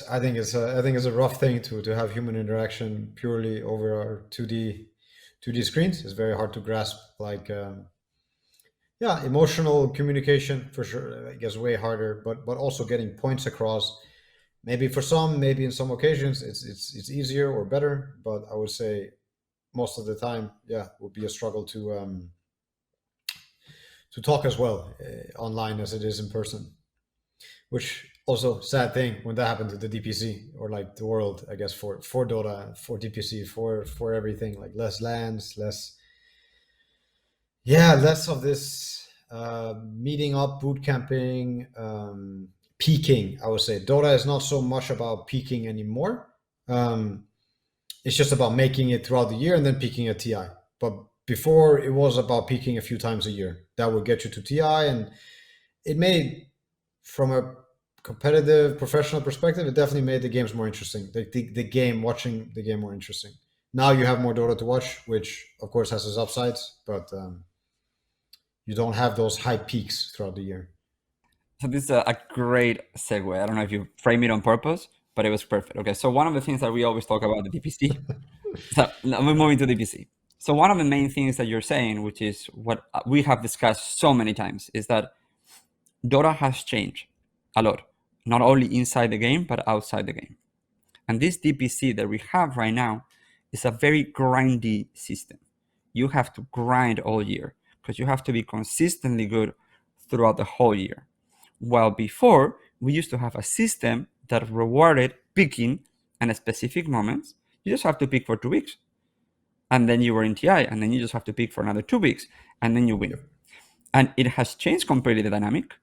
I think it's a rough thing to have human interaction purely over our 2D screens. It's very hard to grasp. Like, yeah, emotional communication for sure. I guess way harder, but also getting points across. Maybe for some, maybe in some occasions, it's easier or better. But I would say most of the time, yeah, would be a struggle to talk as well online as it is in person. Which also sad thing when that happened to the DPC or like the world, I guess for Dota, for DPC, for everything, like less lands, less, yeah, less of this meeting up, boot camping, peaking. I would say Dota is not so much about peaking anymore. Um, it's just about making it throughout the year and then peaking at TI. But before it was about peaking a few times a year. That would get you to TI, and it made, from a competitive professional perspective, it definitely made the games more interesting. The game, watching the game more interesting. Now you have more Dota to watch, which of course has its upsides, but you don't have those high peaks throughout the year. So this is a great segue. I don't know if you frame it on purpose, but it was perfect. Okay, so one of the things that we always talk about the DPC. So now we're moving to DPC. So one of the main things that you're saying, which is what we have discussed so many times, is that Dota has changed a lot, not only inside the game, but outside the game. And this DPC that we have right now is a very grindy system. You have to grind all year because you have to be consistently good throughout the whole year. While before, we used to have a system that rewarded picking at specific moments. You just have to pick for 2 weeks. And then you were in TI, and then you just have to pick for another 2 weeks, and then you win. And it has changed completely the dynamic.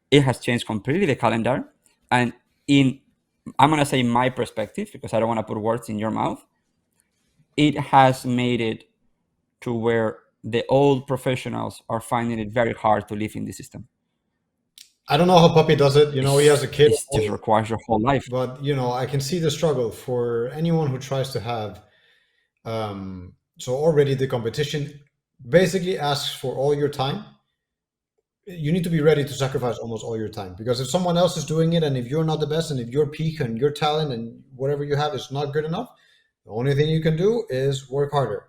It has changed completely the calendar. And I'm going to say my perspective, because I don't want to put words in your mouth, it has made it to where the old professionals are finding it very hard to live in the system. I don't know how Puppy does it. He has a kid. It just requires your whole life. But, I can see the struggle for anyone who tries to have. So already the competition basically asks for all your time. You need to be ready to sacrifice almost all your time, because if someone else is doing it, and if you're not the best, and if your peak and your talent and whatever you have is not good enough, the only thing you can do is work harder.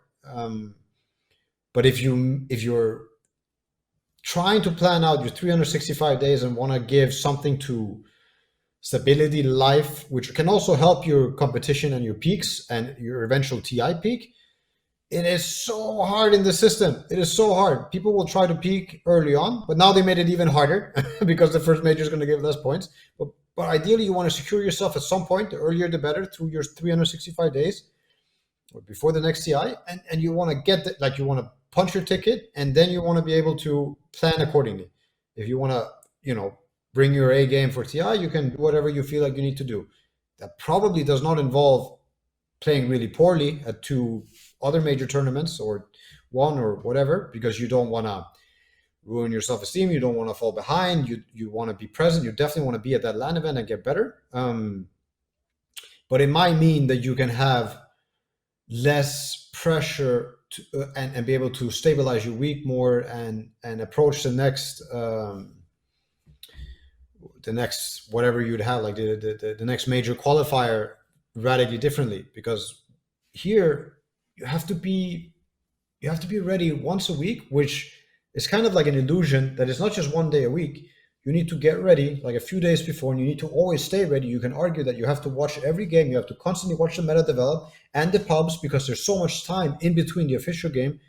But if you're trying to plan out your 365 days and want to give something to stability, life, which can also help your competition and your peaks and your eventual TI peak, it is so hard in the system. It is so hard. People will try to peak early on, but now they made it even harder because the first major is going to give less points. But ideally, you want to secure yourself at some point. The earlier, the better, through your 365 days or before the next TI. And you want to get you want to punch your ticket, and then you want to be able to plan accordingly. If you want to, bring your A game for TI, you can do whatever you feel like you need to do. That probably does not involve playing really poorly at 2 other major tournaments or 1 or whatever, because you don't want to ruin your self-esteem. You don't want to fall behind. You want to be present. You definitely want to be at that LAN event and get better. But it might mean that you can have less pressure and be able to stabilize your week more and approach the next whatever you'd have, like the next major qualifier, radically differently. Because here you have to be ready once a week, which is kind of like an illusion that it's not just 1 day a week. You need to get ready like a few days before, and you need to always stay ready. You can argue that you have to watch every game. You have to constantly watch the meta develop and the pubs, because there's so much time in between the official game,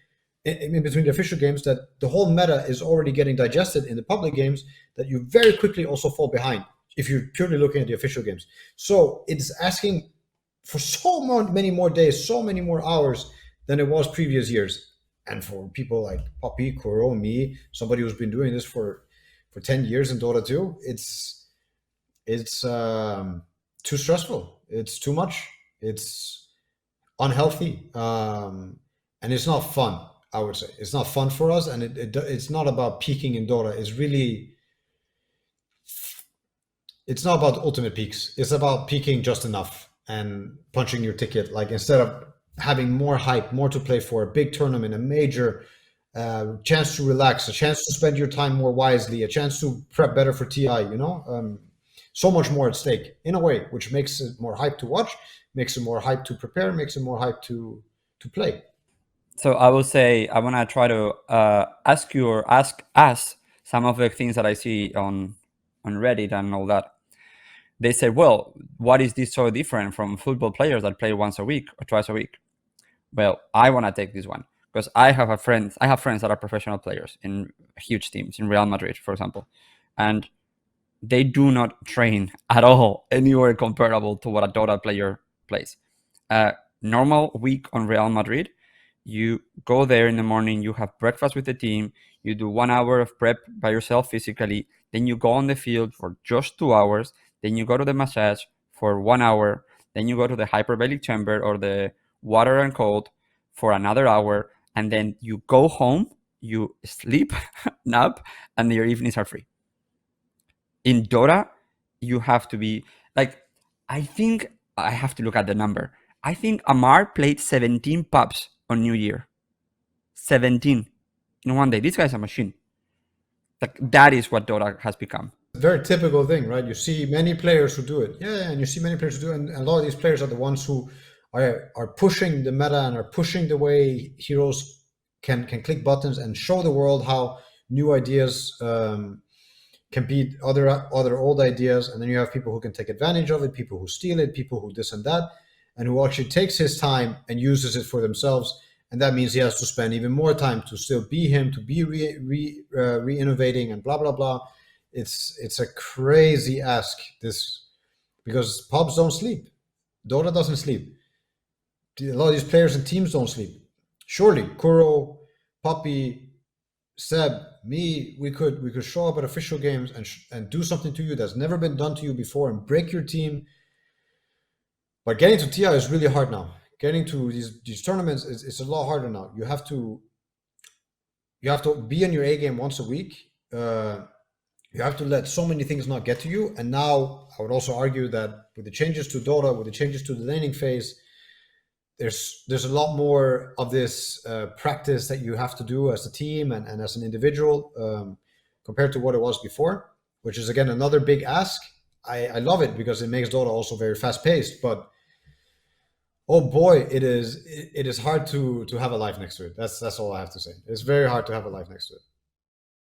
in between the official games, that the whole meta is already getting digested in the public games, that you very quickly also fall behind if you're purely looking at the official games. So it's asking for so many more days, so many more hours than it was previous years. And for people like Poppy, Kuro, me, somebody who's been doing this for 10 years in Dota 2, it's too stressful. It's too much. It's unhealthy. And it's not fun, I would say. It's not fun for us, and it's not about peaking in Dota. It's not about ultimate peaks. It's about peaking just enough and punching your ticket. Like, instead of having more hype, more to play for, a big tournament, a major chance to relax, a chance to spend your time more wisely, a chance to prep better for TI, so much more at stake in a way, which makes it more hype to watch, makes it more hype to prepare, makes it more hype to play. So I will say I want to try to ask you or ask us some of the things that I see on Reddit and all that. They say, well, what is this so different from football players that play once a week or twice a week? Well, I want to take this one because I have friends that are professional players in huge teams in Real Madrid, for example, and they do not train at all anywhere comparable to what a Dota player plays. Normal week on Real Madrid, you go there in the morning, you have breakfast with the team, you do 1 hour of prep by yourself physically, then you go on the field for just 2 hours, then you go to the massage for 1 hour, then you go to the hyperbaric chamber or the water and cold for another hour, and then you go home, you sleep, nap, and your evenings are free. In Dota, you have to be like, I think I have to look at the number. I think Amar played 17 pubs on New Year. 17 in one day. This guy's a machine. Like, that is what Dota has become. Very typical thing, right? You see many players who do it. Yeah, and you see many players who do it. And a lot of these players are the ones who are pushing the meta and are pushing the way heroes can click buttons and show the world how new ideas can beat other old ideas. And then you have people who can take advantage of it, people who steal it, people who this and that, and who actually takes his time and uses it for themselves. And that means he has to spend even more time to still be him, to be re-innovating and blah, blah, blah. It's a crazy ask, this, because pubs don't sleep. Dota doesn't sleep. A lot of these players and teams don't sleep. Surely, Kuro, Puppy, Seb, me, we could show up at official games and do something to you that's never been done to you before and break your team. But getting to TI is really hard now. Getting to these tournaments is a lot harder now. You have to be in your A game once a week. You have to let so many things not get to you. And now I would also argue that with the changes to Dota, with the changes to the laning phase, there's a lot more of this practice that you have to do as a team and as an individual compared to what it was before, which is, again, another big ask. I love it because it makes Dota also very fast paced, but oh boy, it is hard to have a life next to it. That's all I have to say. It's very hard to have a life next to it.